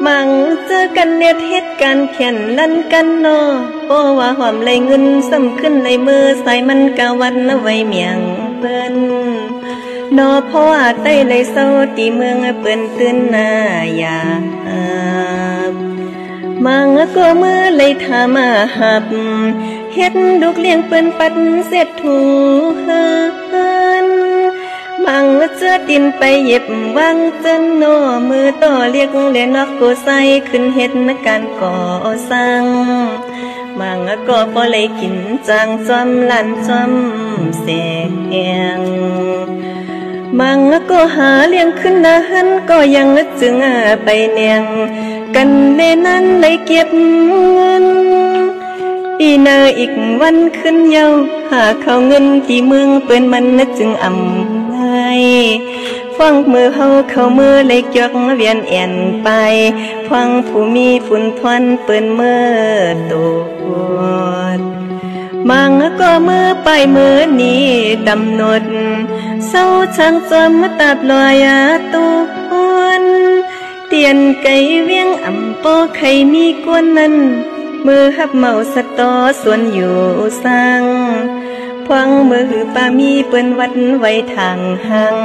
มังเจอกันเนียดเหตุการแข่นลั่นกันนอโอว่าหอมเลยเงินซ้ำขึ้นในมือใส่มันกะวันไว้เมียงเปิ้นนอเพราะว่าใต้เลยเศร้าตีเมืองเปิ้นตื่นหน้าอยากมังก็มือเลยทามาหับเฮ็ดลูกเลี้ยงเปิ้นปัดเสร็จถูเฮินมังเจือดินไปเย็บวังจนโนมือต่อเรียกเลียนอกกูใส่ขึ้นเฮ็ดนักการก่อสร้างมังก็พอเลยกินจางจอมลันจอมเสียงมังก็หาเลี้ยงขึ้นนาหันก็ยังจึงไปเนียงกันเลยนั้นเลยเก็บเงินปีหน้าอีกวันขึ้นเยาหาเขาเงินที่เมืองเปิ้นมันจึงฟังมือเฮาเข้ามือเล็กยกเวียนแอนไปฟังผู้มีฝุ่นทวนเปิ้นมือตูดมังก็มือไปมือนี้ดำนดเศร้าช่างจอมตัดลอยตูนเตียนไก่เวียงอ่ำโปไข่มีกวนนั้นมือหับเมาสะตอส่วนอยู่สังฟังมือปามีเปิ้นวัดไว้ทางหัง